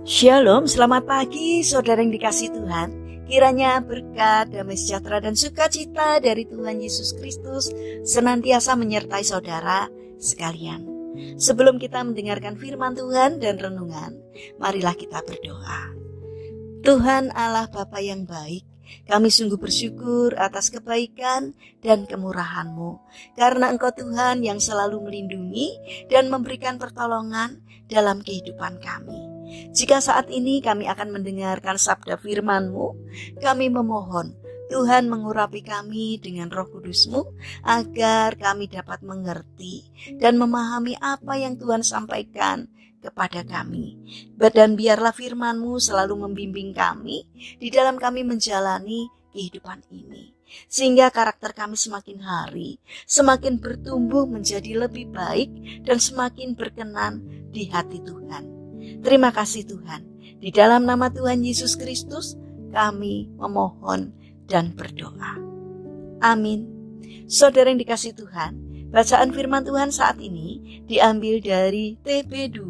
Shalom, selamat pagi saudara yang dikasihi Tuhan. Kiranya berkat, damai sejahtera dan sukacita dari Tuhan Yesus Kristus senantiasa menyertai saudara sekalian. Sebelum kita mendengarkan firman Tuhan dan renungan, marilah kita berdoa. Tuhan Allah Bapa yang baik, kami sungguh bersyukur atas kebaikan dan kemurahan-Mu, karena Engkau Tuhan yang selalu melindungi dan memberikan pertolongan dalam kehidupan kami. Jika saat ini kami akan mendengarkan sabda firman-Mu, kami memohon Tuhan mengurapi kami dengan Roh Kudus-Mu agar kami dapat mengerti dan memahami apa yang Tuhan sampaikan kepada kami. Dan biarlah firman-Mu selalu membimbing kami di dalam kami menjalani kehidupan ini, sehingga karakter kami semakin hari semakin bertumbuh menjadi lebih baik dan semakin berkenan di hati Tuhan. Terima kasih Tuhan. Di dalam nama Tuhan Yesus Kristus kami memohon dan berdoa. Amin. Saudara yang dikasihi Tuhan, bacaan firman Tuhan saat ini diambil dari TB2,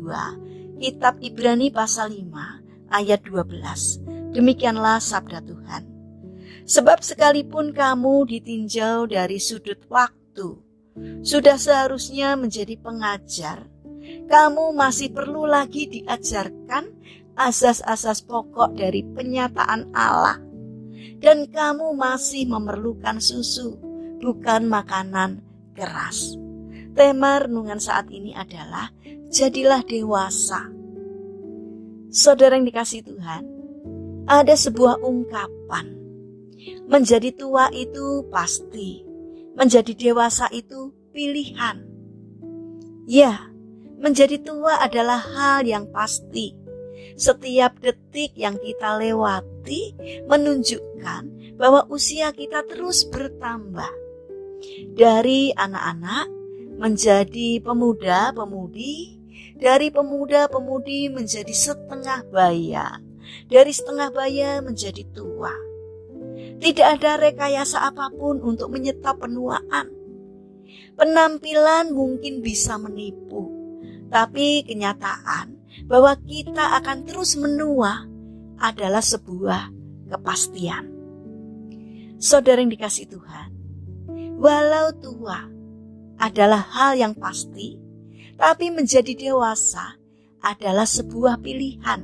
Kitab Ibrani pasal 5 ayat 12. Demikianlah sabda Tuhan. Sebab sekalipun kamu ditinjau dari sudut waktu, sudah seharusnya menjadi pengajar, kamu masih perlu lagi diajarkan asas-asas pokok dari penyataan Allah. Dan kamu masih memerlukan susu, bukan makanan keras. Tema renungan saat ini adalah jadilah dewasa. Saudara yang dikasihi Tuhan, ada sebuah ungkapan. Menjadi tua itu pasti, menjadi dewasa itu pilihan. Ya, menjadi tua adalah hal yang pasti. Setiap detik yang kita lewati menunjukkan bahwa usia kita terus bertambah. Dari anak-anak menjadi pemuda-pemudi, dari pemuda-pemudi menjadi setengah baya, dari setengah baya menjadi tua. Tidak ada rekayasa apapun untuk menyetop penuaan. Penampilan mungkin bisa menipu, tapi kenyataan bahwa kita akan terus menua adalah sebuah kepastian. Saudara yang dikasihi Tuhan, walau tua adalah hal yang pasti, tapi menjadi dewasa adalah sebuah pilihan.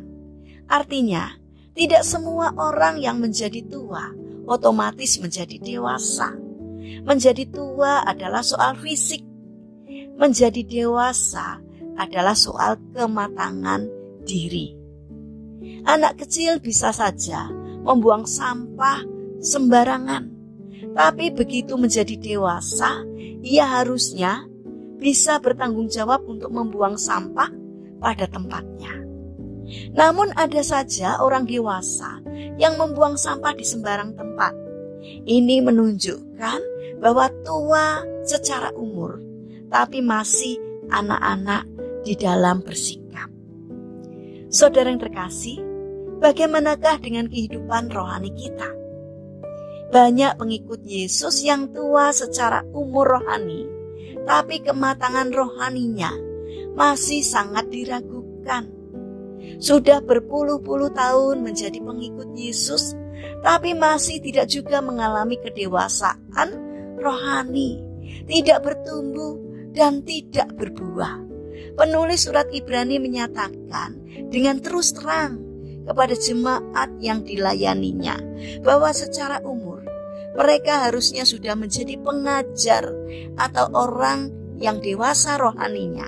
Artinya, tidak semua orang yang menjadi tua otomatis menjadi dewasa. Menjadi tua adalah soal fisik. Menjadi dewasa adalah soal kematangan diri. Anak kecil bisa saja membuang sampah sembarangan, tapi begitu menjadi dewasa, ia harusnya bisa bertanggung jawab untuk membuang sampah pada tempatnya. Namun ada saja orang dewasa yang membuang sampah di sembarang tempat. Ini menunjukkan bahwa tua secara umur, tapi masih anak-anak di dalam bersikap. Saudara yang terkasih, bagaimanakah dengan kehidupan rohani kita? Banyak pengikut Yesus yang tua secara umur rohani, tapi kematangan rohaninya masih sangat diragukan. Sudah berpuluh-puluh tahun menjadi pengikut Yesus, tapi masih tidak juga mengalami kedewasaan rohani, tidak bertumbuh dan tidak berbuah. Penulis surat Ibrani menyatakan dengan terus terang kepada jemaat yang dilayaninya bahwa secara umur mereka harusnya sudah menjadi pengajar atau orang yang dewasa rohaninya.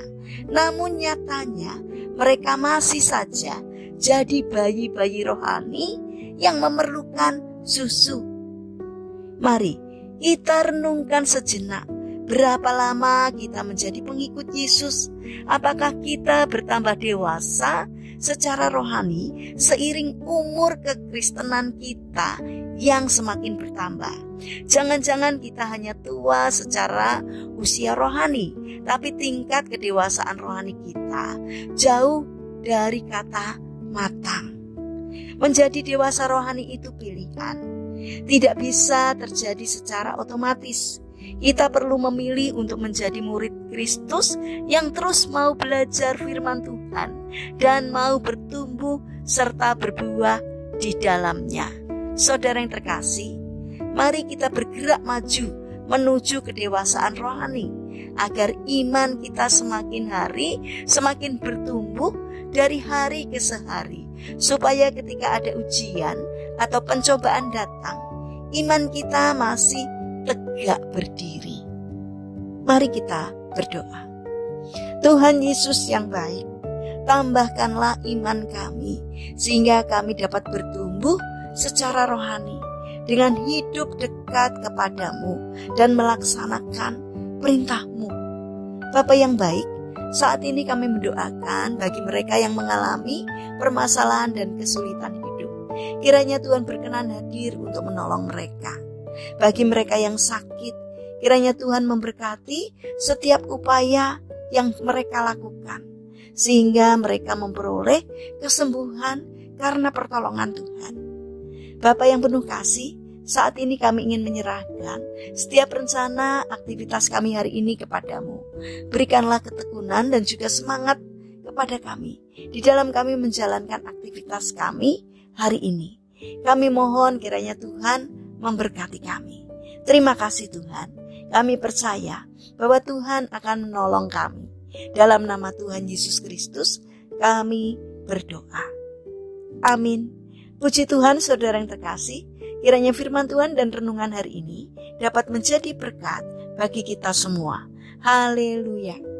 Namun nyatanya mereka masih saja jadi bayi-bayi rohani yang memerlukan susu. Mari kita renungkan sejenak. Berapa lama kita menjadi pengikut Yesus? Apakah kita bertambah dewasa secara rohani seiring umur kekristenan kita yang semakin bertambah? Jangan-jangan kita hanya tua secara usia rohani, tapi tingkat kedewasaan rohani kita jauh dari kata matang. Menjadi dewasa rohani itu pilihan. Tidak bisa terjadi secara otomatis. Kita perlu memilih untuk menjadi murid Kristus yang terus mau belajar firman Tuhan dan mau bertumbuh serta berbuah di dalamnya. Saudara yang terkasih, mari kita bergerak maju menuju kedewasaan rohani, agar iman kita semakin hari semakin bertumbuh dari hari ke hari, supaya ketika ada ujian atau pencobaan datang, iman kita masih tegak berdiri. Mari kita berdoa. Tuhan Yesus yang baik, tambahkanlah iman kami sehingga kami dapat bertumbuh secara rohani dengan hidup dekat kepadamu dan melaksanakan perintah-Mu. Bapa yang baik, saat ini kami mendoakan bagi mereka yang mengalami permasalahan dan kesulitan hidup. Kiranya Tuhan berkenan hadir untuk menolong mereka. Bagi mereka yang sakit, kiranya Tuhan memberkati setiap upaya yang mereka lakukan, sehingga mereka memperoleh kesembuhan karena pertolongan Tuhan. Bapa yang penuh kasih, saat ini kami ingin menyerahkan setiap rencana aktivitas kami hari ini kepadamu. Berikanlah ketekunan dan juga semangat kepada kami di dalam kami menjalankan aktivitas kami hari ini. Kami mohon kiranya Tuhan memberkati kami. Terima kasih Tuhan. Kami percaya bahwa Tuhan akan menolong kami. Dalam nama Tuhan Yesus Kristus kami berdoa. Amin. Puji Tuhan, saudara yang terkasih, kiranya firman Tuhan dan renungan hari ini dapat menjadi berkat bagi kita semua. Haleluya.